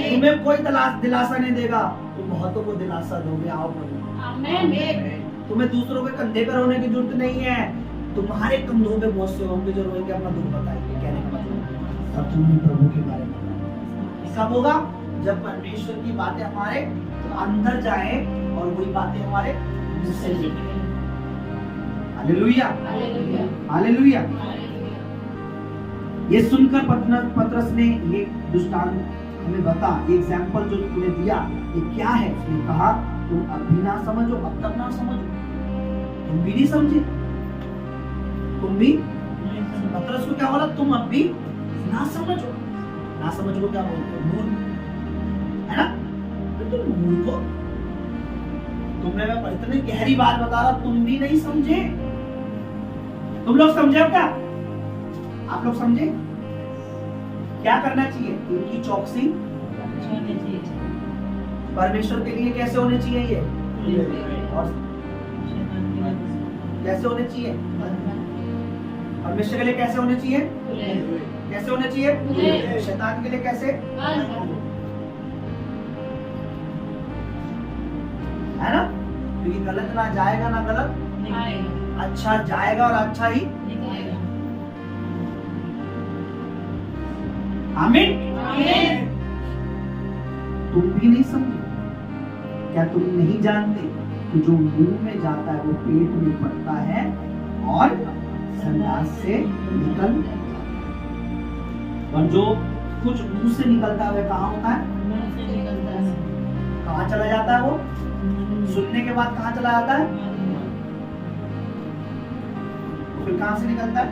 तुम्हें कोई दिलासा नहीं देगा, तुम बहुतों को दिलासा दोगे। आओ प्रभु। तुम्हें दूसरों के कंधे पर होने की जरूरत नहीं है, तुम्हारे कंधों पे बहुत से होंगे जो रोएंगे, अपना दुख बताएंगे। कहने का मतलब और तुमने प्रभु के बारे में बताया। कब होगा? जब परमेश्वर की बातें हमारे अंदर जाए और वही बातें हमारे मुंह से निकले। Hallelujah, hallelujah. ये सुनकर पतरस ने ये दृष्टांत हमें बता, ये एग्जाम्पल जो तूने दिया ये क्या है? उसने कहा तुम अब भी ना समझो, अब तक ना समझो, तुम भी नहीं समझे, तुम भी। पतरस को क्या बोला? तुम अब भी ना समझो। ना समझो को क्या बोलते हैं? मूर्ख, है ना? तुम मूर्ख हो, तुमने मैं इतनी गहरी बात बता रहा, तुम भी नहीं समझे। तुम लोग समझे अब क्या? आप लोग समझे? क्या करना चाहिए? इनकी चौकसी परमेश्वर के लिए कैसे होने चाहिए ये? और कैसे होने चाहिए? परमेश्वर के लिए कैसे होने चाहिए? कैसे होने चाहिए? शैतान के लिए कैसे? है ना? क्योंकि गलत ना जाएगा ना गलत अच्छा जाएगा और अच्छा ही। आमीन। तुम भी नहीं समझे? क्या तुम नहीं जानते कि जो मुंह में जाता है वो पेट में पड़ता है और संडास से निकल, और जो कुछ मुंह से निकलता है कहाँ होता है? कहाँ चला जाता है वो? सुनने के बाद कहाँ चला जाता है? फिर कहाँ से निकलता है?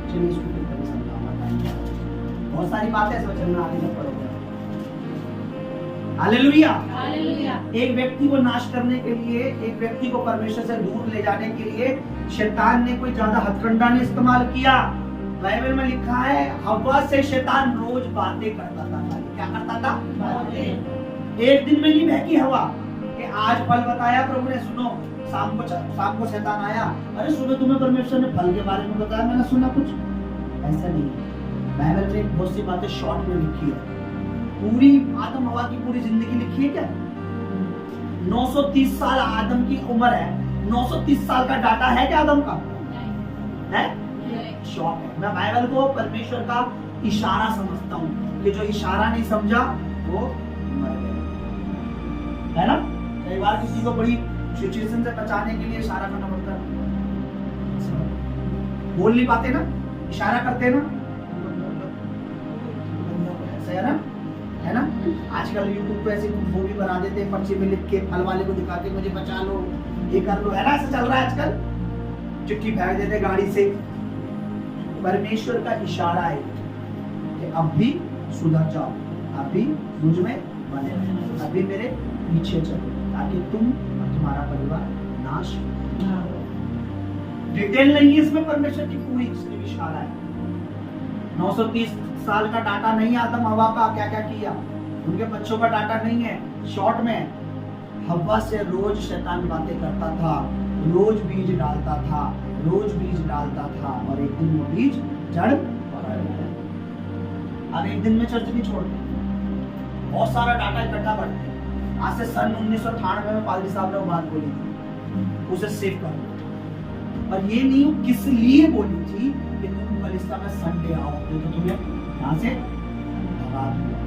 चलिए इसको फिर कभी समझाऊंगा। बहुत सारी बातें समझना आगे तक पड़ेगा। हालेलुया। एक व्यक्ति को नाश करने के लिए, एक व्यक्ति को परमेश्वर से दूर ले जाने के लिए शैतान ने कोई ज्यादा हथकंडा नहीं इस्तेमाल किया। बाइबल में लिखा है हव्वा से शैतान रोज बातें करता था। क्या करता था? बातें। एक दिन में नहीं बहकी हवा कि आज फल बताया प्रभु ने, सुनो। शाम को शैतान आया, अरे सुनो तुम्हें परमेश्वर ने फल के बारे में बताया, मैंने सुना कुछ। ऐसा नहीं है। बाइबल में बहुत सी बातें शॉर्ट में लिखी है। पूरी आदम हवा की पूरी जिंदगी लिखी है क्या? 930 साल आदम की उम्र है। 930 साल का डाटा है क्या आदम का? है? शॉर्ट है। मैं बाइबल को परमेश्वर का इशारा समझता हूँ कि जो इशारा नहीं समझा वो मर गया, है ना? कई बार किसी को बड़ी सिचुएशन से बचाने के लिए इशारा करना पड़ता है। बोल नहीं पाते ना, इशारा करते ना, ऐसा है ना? है ना? आजकल यूट्यूब पे ऐसे वो भी बना देते हैं, पर्ची में लिख के फल वाले को दिखा के मुझे बचा लो, ये कर लो, है ना? ऐसा चल रहा है आजकल। चिट्ठी फेंक देते गाड़ी से। परमेश्वर का इशारा है कि अब भी सुधर जाओ, अब भी मुझ में बने रहो, अब भी मेरे पीछे चलो, ताकि तुम और तुम्हारा परिवार नाश ना हो। डिटेल नहीं है इसमें, परमेश्वर की पूरी सिर्फ इशारा है। 930 साल का डाटा नहीं आदम हवा का क्या क्या किया, उनके बच्चों का डाटा नहीं है, शॉर्ट में। हवा से रोज शैतान बातें करता था, रोज बीज डालता था, रोज बीज डालता था, और एक दिन वो बीज जड़ पकड़ गया। अब एक दिन में चर्च नहीं छोड़ते, बहुत सारा डाटा इकट्ठा करते हैं। आज से सन 1998 में पादरी साहब ने वो बात बोली थी, उसे सेव कर लो। और ये नहीं किस लिए बोली थी कि तुम कलिसिया में संडे आओ, तो तुम्हें यहाँ से भगा दूंगा,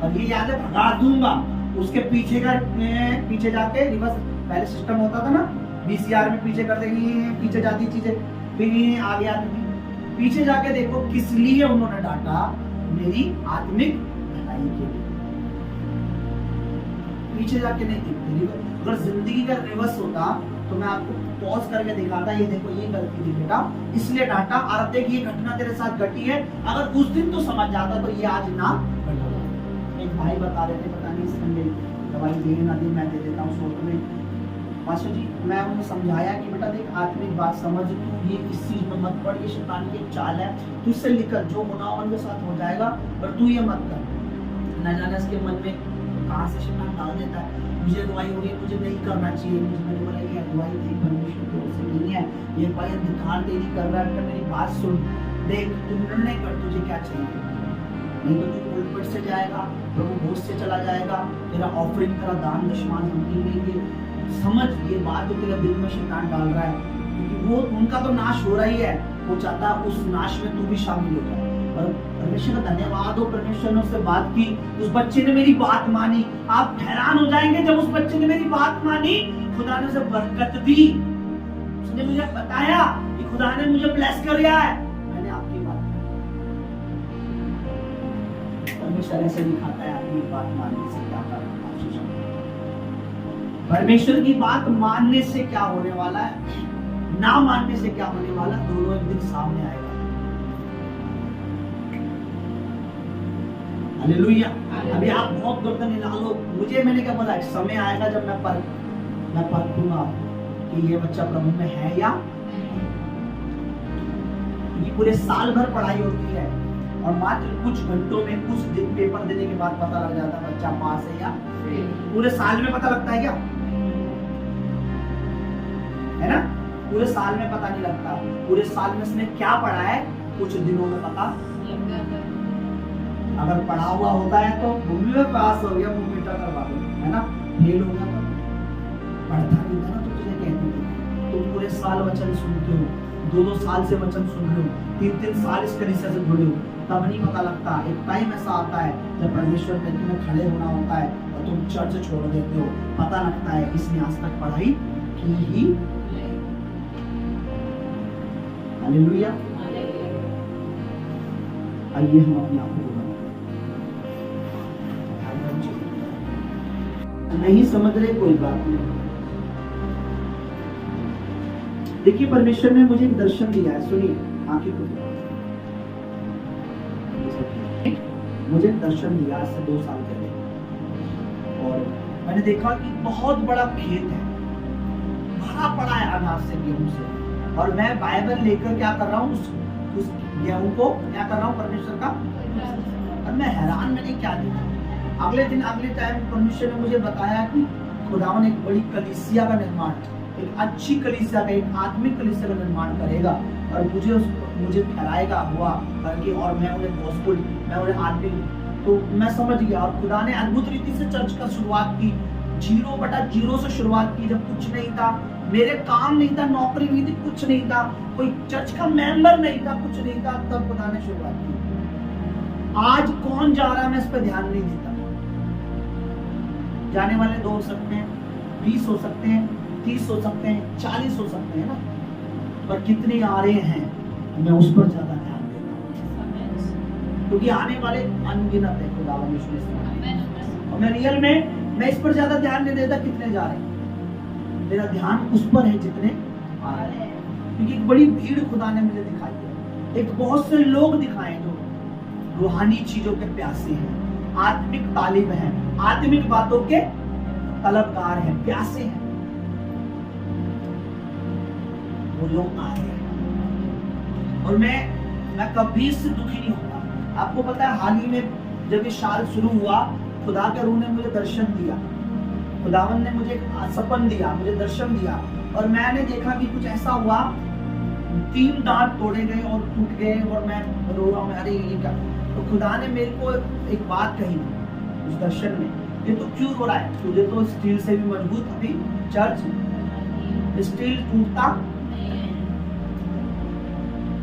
और ये याद है भगा दूंगा। उसके पीछे का पीछे जाके रिवर्स पहले सिस्टम होता था ना, VCR में पीछे कर देंगे, पीछे जाती चीजें, फिर आगे आती थी। पीछे जाके देखो किस लिए उन्होंने डांटा, मेरी आत्मिक भलाई के लिए। पीछे जाके नहीं देखते। अगर जिंदगी का रिवर्स होता तो मैं आपको पॉज करके दिखाता, ये देखो ये गलती थी बेटा, इसलिए डांटा, और देख ये घटना तेरे साथ घटी है। अगर उस दिन तो समझ जाता तो ये आज ना घटता। एक भाई बता रहे थे, पता नहीं संडे दवाई दे ना दे, मैं दे देता हूँ सोच में। पाशा जी मैं उन्हें समझाया कि बेटा देख आत्मिक बात समझ, ये इस चीज में मत पड़, ये शैतान की चाल है, तू इससे निकल, जो होना उनके साथ हो जाएगा, पर तू ये मत कर। न जाने इसके मन में कहाँ से शैतान डाल देता है, मुझे दवाई हो रही है, मुझे नहीं करना चाहिए, मुझे बोला ये दवाई नहीं परमेश्वर की ओर से नहीं है, ये भाई अधिकार तेरी कर रहा है, मेरी बात सुन, देख तू निर्णय कर, तुझे क्या चाहिए। नहीं तो तू उल्ट से जाएगा, प्रभु भोज से चला जाएगा, तेरा ऑफरिंग, तेरा दान दशमान हम नहीं लेंगे। समझ ये बात तो तेरे दिल में शैतान डाल रहा है, क्योंकि वो उनका तो नाश हो रहा ही है, वो चाहता है उस नाश में तू भी शामिल हो जाए। और परमेश्वर का धन्यवाद हो, परमेश्वर ने उससे बात की, उस बच्चे ने मेरी बात मानी। आप हैरान हो जाएंगे जब उस बच्चे ने मेरी बात मानी, खुदा ने उसे बरकत दी। उसने मुझे बताया कि खुदा ने मुझे ब्लेस कर दिया है, मैंने आपकी बात की। परमेश्वर ऐसे दिखाता है अपनी बात मानने से क्या करना। परमेश्वर की बात मानने से क्या होने वाला है, ना मानने से क्या होने वाला, दोनों एक दिन सामने आएगा। हालेलुया। अभी आप बहुत गर्दन हिला लो, मैंने क्या पता है, समय आएगा जब मैं परखूंगा कि ये बच्चा प्रभु में है या ये। पूरे साल भर पढ़ाई होती है और मात्र कुछ घंटों में, कुछ दिन पेपर देने के बाद पता लग जाता है बच्चा पास है या पूरे साल में पता लगता है क्या, है ना? पूरे साल में पता नहीं लगता। पूरे साल में उसने क्या पढ़ा है कुछ दिनों में पता लगता है। अगर पढ़ा हुआ होता है तो मम्मी में पास हो गया, मम्मी बेटा करवा दो, है ना? फेल हो गया तो पढ़ता नहीं था ना, तो तुझे कहती थी तुम पूरे साल वचन सुनते हो, 2-2 साल से वचन सुन रहे हो, 3-3 साल इस कलीसिया से जुड़े हो, तब नहीं पता लगता। एक टाइम ऐसा आता है जब परमेश्वर के में खड़े होना होता है और तुम चर्च छोड़ देते हो, पता लगता है इसने आज तक पढ़ाई की ही। हालेलुया। आइए हम अपने आप को नहीं समझ रहे, कोई बात नहीं। देखिए परमेश्वर ने मुझे एक दर्शन दिया है, सुनिए, आंखें खोलिए। मुझे एक दर्शन दिया आज से 2 साल पहले, और मैंने देखा कि बहुत बड़ा खेत है, भरा पड़ा है अनाज से, गेहूं से, और मैं बाइबल लेकर क्या कर रहा हूँ, उस गेहूं को क्या कर रहा हूँ परमेश्वर का, और मैं हैरान, मैंने क्या देखा। अगले टाइम परमेश्वर ने मुझे बताया कि खुदावन एक बड़ी कलीसिया का निर्माण, एक अच्छी कलीसिया का, एक आत्मिक कलीसिया का निर्माण करेगा, और मुझे ठहराएगा हुआ करके, और मैं उन्हें गॉस्पेल, मैं उन्हें आत्मिक, तो मैं समझ गया। और खुदा ने अद्भुत रीति से चर्च का शुरुआत की, 0/0 से शुरुआत की, जब कुछ नहीं था, मेरे काम नहीं था, नौकरी नहीं थी, कुछ नहीं था, कोई चर्च का मेंबर नहीं था, कुछ नहीं था, तब खुदा ने शुरुआत की। आज कौन जा रहा है मैं इस पर ध्यान नहीं देता। जाने वाले 2 हो सकते हैं, 20 हो सकते हैं, 30 हो सकते हैं, 40 हो सकते हैं ना, पर कितने आ रहे हैं मैं उस पर ज्यादा ध्यान देता हूँ, क्योंकि आने वाले अनगिनत है खुदा और मैं रियल में मैं इस पर ज्यादा ध्यान नहीं देता कितने जा रहे हैं, मेरा ध्यान उस पर है जितने आ रहे हैं। क्योंकि एक बड़ी भीड़ खुदा ने मुझे दिखाई है, एक बहुत से लोग दिखाए जो रूहानी चीजों के प्यासे हैं, आत्मिक तालिब हैं, आत्मिक बातों के तलबगार हैं, प्यासे हैं, वो लोग आ रहे हैं। और मैं कभी इससे दुखी नहीं होता। आपको पता है, हाल ही में जब ये साल शुरू हुआ, खुदा के रूह ने मुझे दर्शन दिया, खुदावन ने मुझे सपन दिया, मुझे दर्शन दिया, और मैंने देखा कि कुछ ऐसा हुआ, 3 दांत तोड़े गए और टूट गए, और मैं रो रहा हूँ, अरे ये क्या। तो खुदा ने मेरे को एक बात कही उस दर्शन में, ये तो क्यों रो रहा है, तुझे तो स्टील से भी मजबूत अभी चर्च, स्टील टूटता,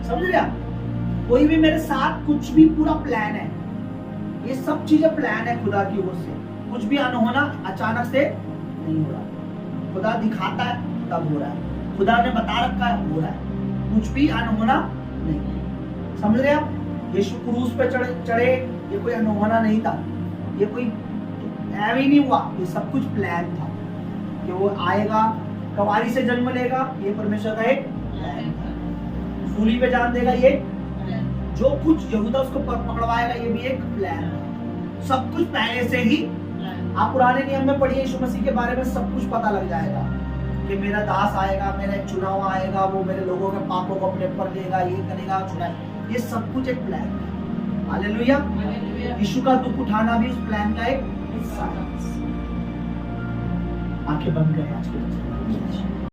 समझ लिया? कोई भी मेरे साथ कुछ भी पूरा प्लान है, ये सब चीजें प्लान है खुदा की ओर से, कुछ भी अनहोना अचानक से नहीं हो रहा। खुदा दिखाता है तब हो रहा है, खुदा ने बता रखा है हो रहा है, कुछ भी अनहोना नहीं। समझ रहे आप? यीशु क्रूस पे चढ़े, ये कोई अनहोना नहीं था, ये कोई ऐवे ही नहीं हुआ, ये सब कुछ प्लान था कि वो आएगा, कवारी से जन्म लेगा, ये परमेश्वर का एक प्लान था, सूली पे जान देगा, ये जो कुछ यहूदा उसको पकड़वाएगा, ये भी एक प्लान है। सब कुछ पहले से ही, आप पुराने नियम में पढ़िए, यीशु मसीह के बारे में सब कुछ पता लग जाएगा कि मेरा दास आएगा, मेरा एक चुनाव आएगा, वो मेरे लोगों के पापों को अपने पर लेगा, ये करेगा, चुनाव, ये सब कुछ एक प्लान है। हालेलुया। यीशु का दुख उठाना भी उस प्लान का एक हिस्सा है। आंखें बंद करें आज के